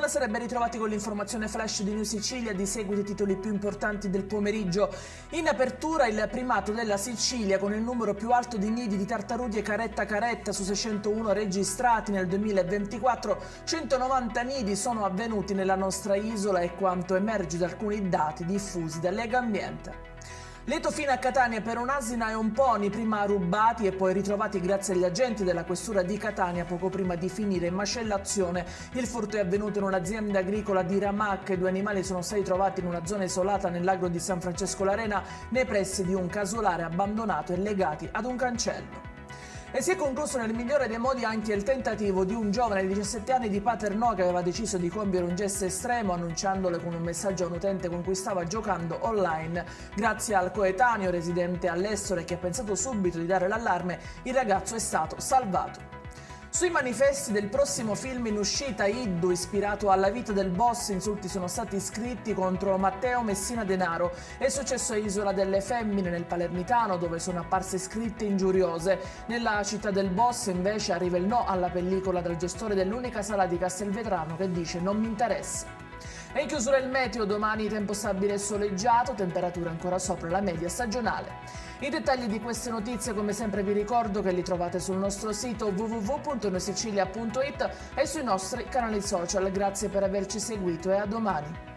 Buonasera e ben ritrovati con l'informazione flash di New Sicilia. Di seguito i titoli più importanti del pomeriggio. In apertura il primato della Sicilia con il numero più alto di nidi di tartarughe caretta su 601 registrati nel 2024. 190 nidi sono avvenuti nella nostra isola e quanto emerge da alcuni dati diffusi da Legambiente. Lieto fine a Catania per un'asina e un pony, prima rubati e poi ritrovati grazie agli agenti della questura di Catania poco prima di finire in macellazione. Il furto è avvenuto in un'azienda agricola di Ramacca. I due animali sono stati trovati in una zona isolata nell'agro di San Francesco l'Arena, nei pressi di un casolare abbandonato e legati ad un cancello. E si è concluso nel migliore dei modi anche il tentativo di un giovane di 17 anni di Paternò che aveva deciso di compiere un gesto estremo annunciandole con un messaggio a un utente con cui stava giocando online. Grazie al coetaneo residente all'estero e che ha pensato subito di dare l'allarme, il ragazzo è stato salvato. Sui manifesti del prossimo film in uscita, Iddu, ispirato alla vita del boss, insulti sono stati scritti contro Matteo Messina Denaro. È successo a Isola delle Femmine, nel Palermitano, dove sono apparse scritte ingiuriose. Nella città del boss, invece, arriva il no alla pellicola dal gestore dell'unica sala di Castelvetrano che dice «non mi interessa». E in chiusura il meteo, domani tempo stabile e soleggiato, temperature ancora sopra la media stagionale. I dettagli di queste notizie, come sempre, vi ricordo che li trovate sul nostro sito www.neusicilia.it e sui nostri canali social. Grazie per averci seguito e a domani.